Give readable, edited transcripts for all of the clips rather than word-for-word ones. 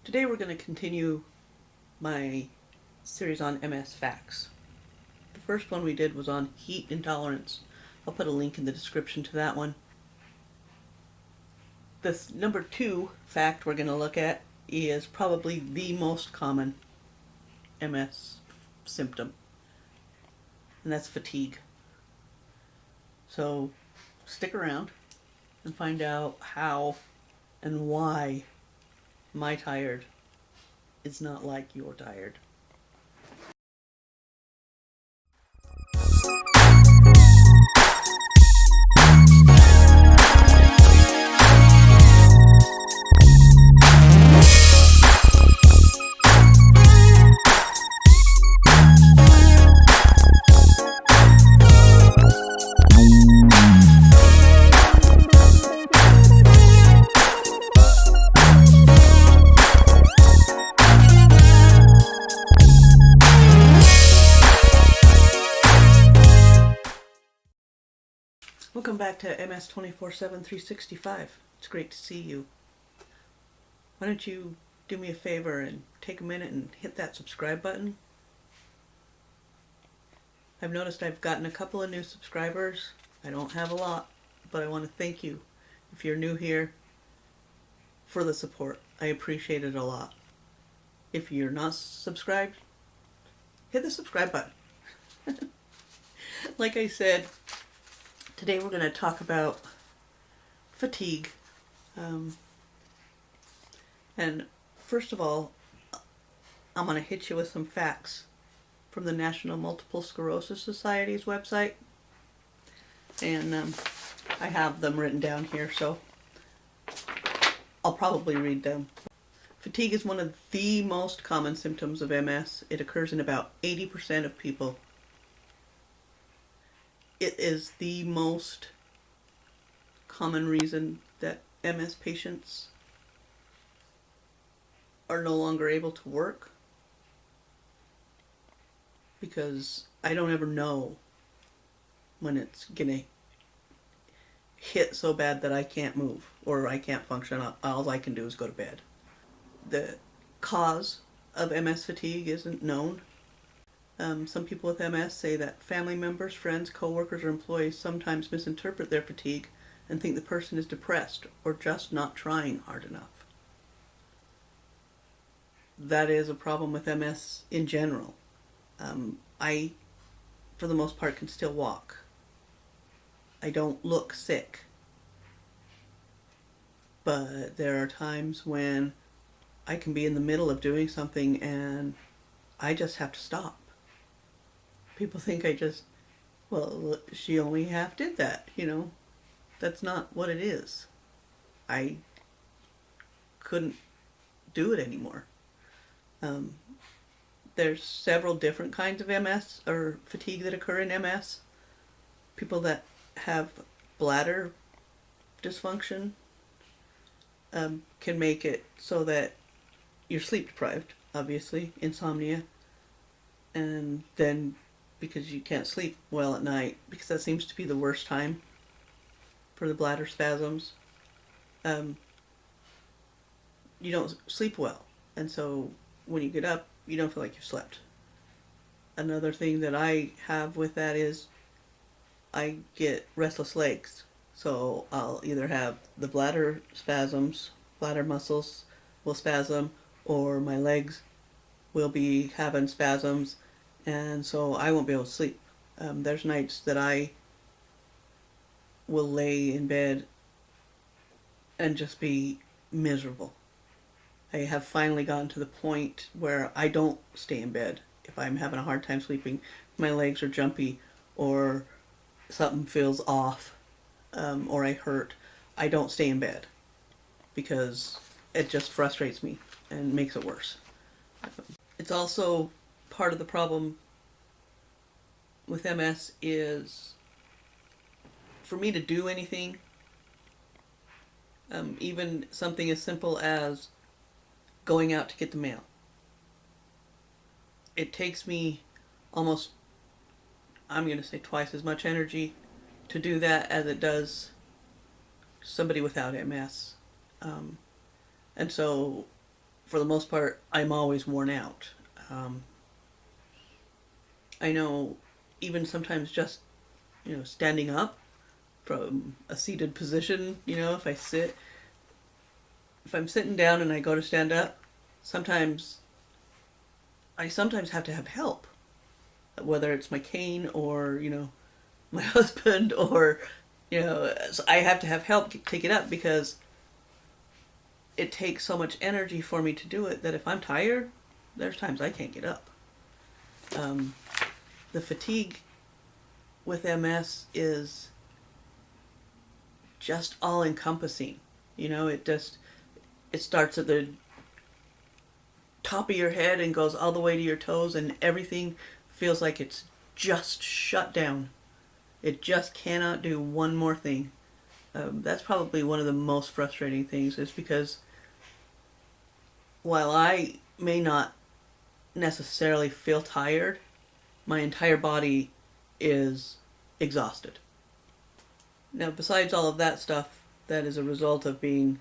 Today we're going to continue my series on MS facts. The first one we did was on heat intolerance. I'll put a link in the description to that one. This number 2 fact we're going to look at is probably the most common MS symptom, and that's fatigue. So stick around and find out how and why my tired is not like your tired. Welcome back to MS 24/7 365. It's great to see you. Why don't you do me a favor and take a minute and hit that subscribe button? I've noticed I've gotten a couple of new subscribers. I don't have a lot, but I want to thank you if you're new here for the support. I appreciate it a lot. If you're not subscribed, hit the subscribe button. Like I said, today we're going to talk about fatigue. And first of all, I'm going to hit you with some facts from the National Multiple Sclerosis Society's website. And I have them written down here, so I'll probably read them. Fatigue is one of the most common symptoms of MS. It occurs in about 80% of people. It is the most common reason that MS patients are no longer able to work, because I don't ever know when it's gonna hit so bad that I can't move or I can't function. All I can do is go to bed. The cause of MS fatigue isn't known. Some people with MS say that family members, friends, coworkers, or employees sometimes misinterpret their fatigue and think the person is depressed or just not trying hard enough. That is a problem with MS in general. I, for the most part, can still walk. I don't look sick. But there are times when I can be in the middle of doing something and I just have to stop. People think well, she only half did that, That's not what it is. I couldn't do it anymore. There's several different kinds of MS or fatigue that occur in MS. People that have bladder dysfunction can make it so that you're sleep deprived, obviously, insomnia, and then because you can't sleep well at night, because that seems to be the worst time for the bladder spasms, you don't sleep well, and so when you get up, you don't feel like you've slept. Another thing that I have with that is I get restless legs. So I'll either have the bladder spasms, bladder muscles will spasm, or my legs will be having spasms, and so I won't be able to sleep. There's nights that I will lay in bed and just be miserable. I have finally gotten to the point where I don't stay in bed if I'm having a hard time sleeping. My legs are jumpy, or something feels off, or I hurt. I don't stay in bed because it just frustrates me and makes it worse. It's also part of the problem with MS is for me to do anything, even something as simple as going out to get the mail. It takes me almost, I'm going to say, twice as much energy to do that as it does somebody without MS. And so for the most part, I'm always worn out. Um, I know even sometimes just, standing up from a seated position, if I'm sitting down and I go to stand up, sometimes I sometimes have to have help, whether it's my cane or, my husband or, so I have to have help take it up because it takes so much energy for me to do it that if I'm tired, there's times I can't get up. Um, the fatigue with MS is just all encompassing. It starts at the top of your head and goes all the way to your toes, and everything feels like it's just shut down. It just cannot do one more thing. That's probably one of the most frustrating things, is because while I may not necessarily feel tired, my entire body is exhausted. Now, besides all of that stuff that is a result of being,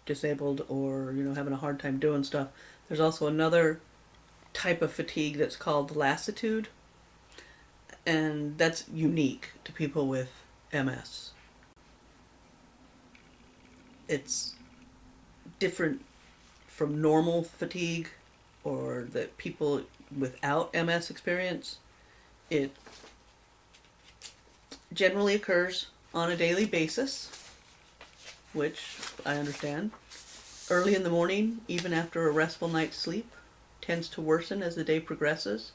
disabled or, having a hard time doing stuff, there's also another type of fatigue that's called lassitude, and that's unique to people with MS. It's different from normal fatigue or that people without MS experience. It generally occurs on a daily basis, which I understand. Early in the morning, even after a restful night's sleep, tends to worsen as the day progresses,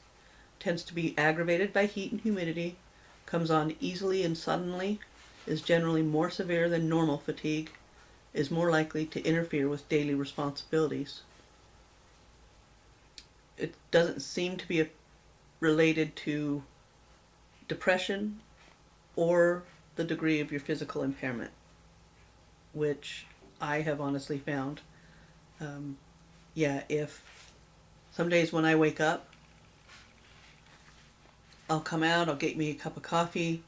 tends to be aggravated by heat and humidity, comes on easily and suddenly, is generally more severe than normal fatigue, is more likely to interfere with daily responsibilities. It doesn't seem to be related to depression or the degree of your physical impairment, which I have honestly found. If some days when I wake up, I'll come out, I'll get me a cup of coffee,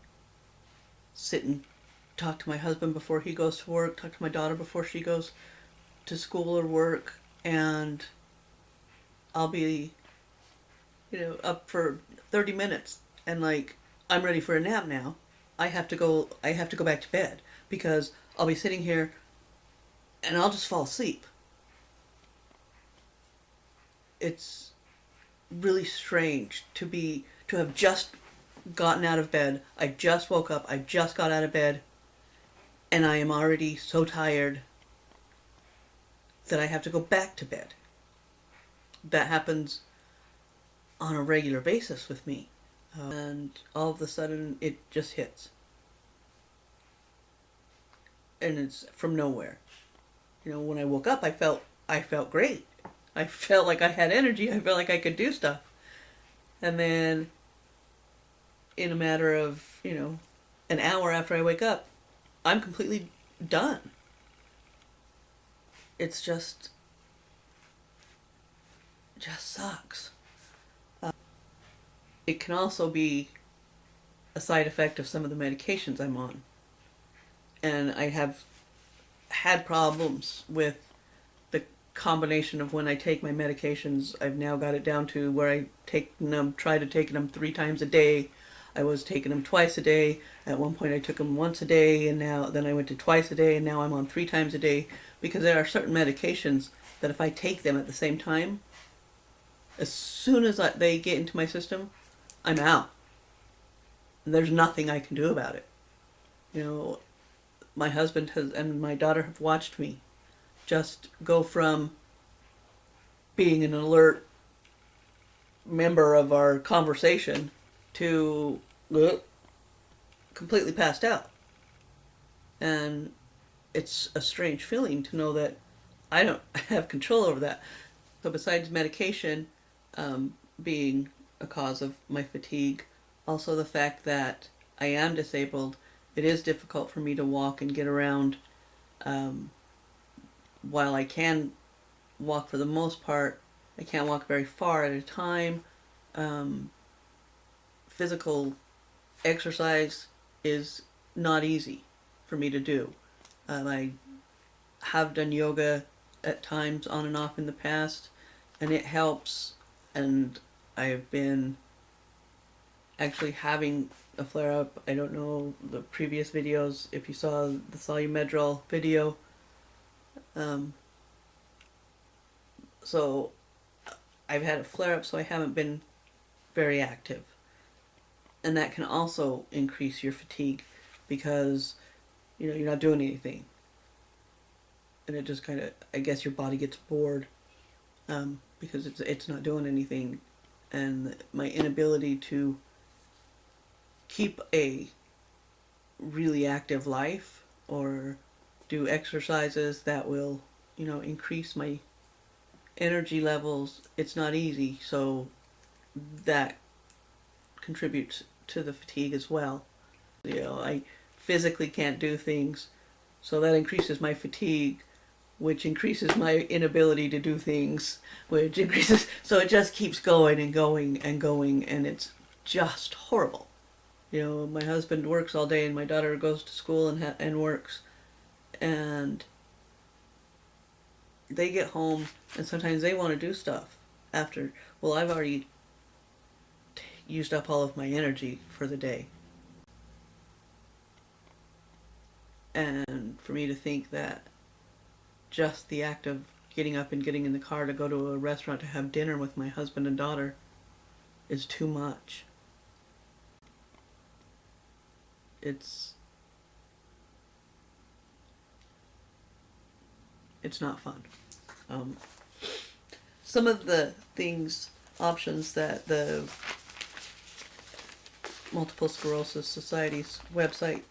sit and talk to my husband before he goes to work, talk to my daughter before she goes to school or work, and I'll be, up for 30 minutes and I'm ready for a nap now. I have to go back to bed because I'll be sitting here and I'll just fall asleep. It's really strange to have just gotten out of bed. I just woke up, I just got out of bed, and I am already so tired that I have to go back to bed. That happens on a regular basis with me. And all of a sudden it just hits. And it's from nowhere. When I woke up, I felt great. I felt like I had energy. I felt like I could do stuff. And then in a matter of, an hour after I wake up, I'm completely done. It's just sucks. It can also be a side effect of some of the medications I'm on. And I have had problems with the combination of when I take my medications. I've now got it down to where I try to take them 3 times a day. I was taking them twice a day. At one point I took them once a day, and then I went to twice a day, and now I'm on 3 times a day, because there are certain medications that if I take them at the same time, as soon as they get into my system, I'm out. There's nothing I can do about it. My husband and my daughter have watched me just go from being an alert member of our conversation to completely passed out. And it's a strange feeling to know that I don't have control over that. So besides medication being a cause of my fatigue, also the fact that I am disabled, it is difficult for me to walk and get around. While I can walk for the most part, I can't walk very far at a time. Physical exercise is not easy for me to do. I have done yoga at times on and off in the past, and it helps. And I've been actually having a flare up. I don't know the previous videos, if you saw the Solumedrol video. So I've had a flare up, so I haven't been very active. And that can also increase your fatigue because, you're not doing anything. And it just kind of, I guess your body gets bored because it's not doing anything. And my inability to keep a really active life or do exercises that will, increase my energy levels, it's not easy. So that contributes to the fatigue as well. I physically can't do things, so that increases my fatigue, which increases my inability to do things, which increases, so it just keeps going and going and going, and it's just horrible. My husband works all day and my daughter goes to school and works, and they get home and sometimes they want to do stuff after. Well, I've already used up all of my energy for the day. And for me to think that just the act of getting up and getting in the car to go to a restaurant to have dinner with my husband and daughter is too much. It's not fun. Some of the options that the Multiple Sclerosis Society's website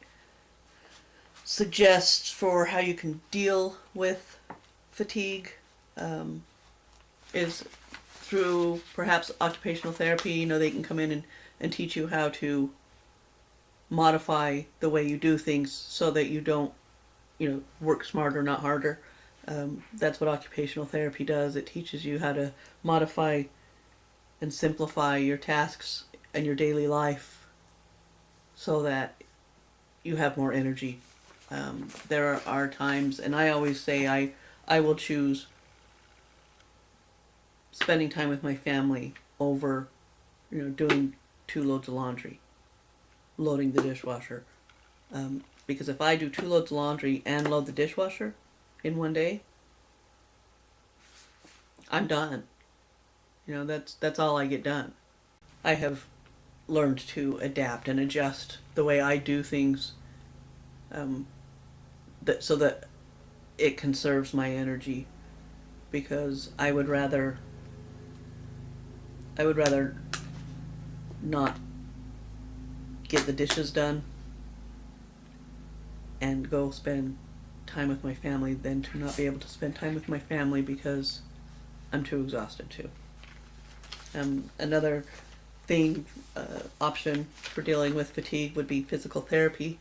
suggests for how you can deal with fatigue is through perhaps occupational therapy. They can come in and teach you how to modify the way you do things so that you don't, work smarter, not harder. That's what occupational therapy does. It teaches you how to modify and simplify your tasks and your daily life so that you have more energy. There are times, and I always say I will choose spending time with my family over, doing 2 loads of laundry, loading the dishwasher. Because if I do 2 loads of laundry and load the dishwasher in one day, I'm done. That's all I get done. I have learned to adapt and adjust the way I do things, so that it conserves my energy, because I would rather not get the dishes done and go spend time with my family than to not be able to spend time with my family because I'm too exhausted to. Another option for dealing with fatigue would be physical therapy.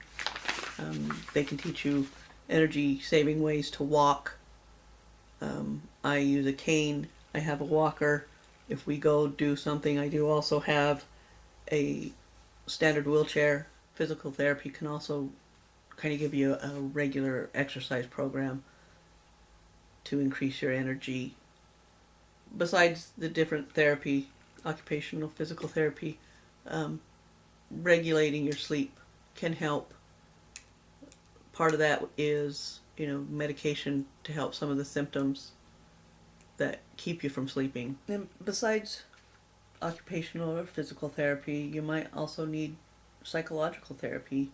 They can teach you energy saving ways to walk. I use a cane. I have a walker. If we go do something, I do also have a standard wheelchair. Physical therapy can also kind of give you a regular exercise program to increase your energy. Besides the different therapy, occupational physical therapy, regulating your sleep can help. Part of that is, medication to help some of the symptoms that keep you from sleeping. And besides occupational or physical therapy, you might also need psychological therapy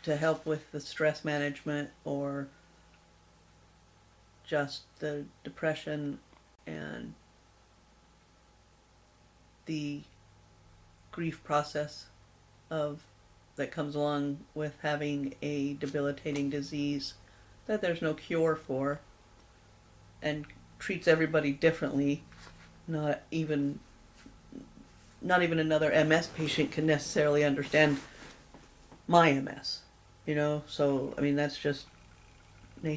to help with the stress management or just the depression and the grief process that comes along with having a debilitating disease that there's no cure for and treats everybody differently. Not even another MS patient can necessarily understand my MS, So, that's just the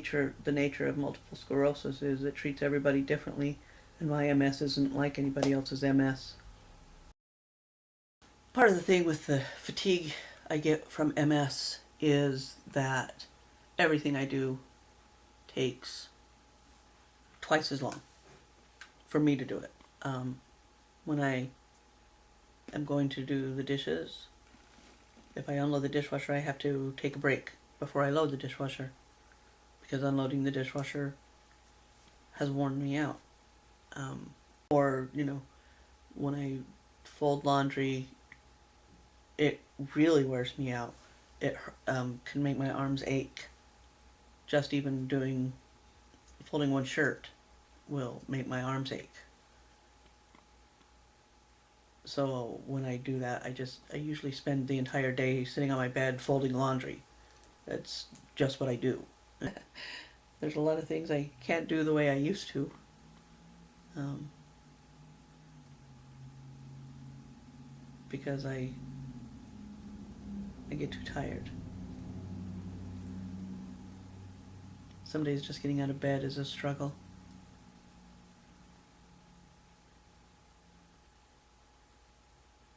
nature of multiple sclerosis is it treats everybody differently, and my MS isn't like anybody else's MS. Part of the thing with the fatigue I get from MS is that everything I do takes twice as long for me to do it. When I am going to do the dishes, if I unload the dishwasher, I have to take a break before I load the dishwasher, because unloading the dishwasher has worn me out. Or, when I fold laundry, it really wears me out. It can make my arms ache. Just even folding one shirt will make my arms ache. So when I do that, I usually spend the entire day sitting on my bed folding laundry. That's just what I do. There's a lot of things I can't do the way I used to. Because I get too tired. Some days just getting out of bed is a struggle.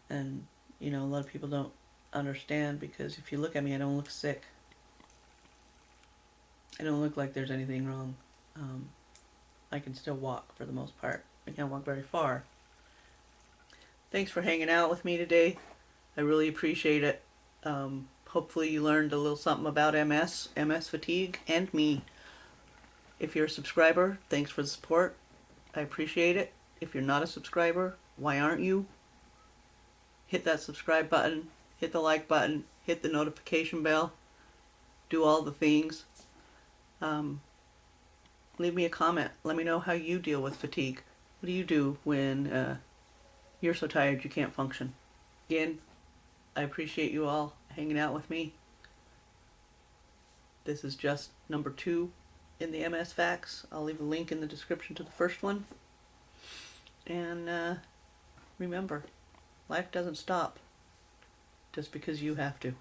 And, a lot of people don't understand, because if you look at me, I don't look sick. I don't look like there's anything wrong. I can still walk for the most part. I can't walk very far. Thanks for hanging out with me today. I really appreciate it. Hopefully you learned a little something about MS fatigue, and me. If you're a subscriber, thanks for the support. I appreciate it. If you're not a subscriber, why aren't you? Hit that subscribe button, hit the like button, hit the notification bell, do all the things. Leave me a comment. Let me know how you deal with fatigue. What do you do when you're so tired you can't function? Again, I appreciate you all hanging out with me. This is just number 2 in the MS Facts. I'll leave a link in the description to the first one. And remember, life doesn't stop just because you have to.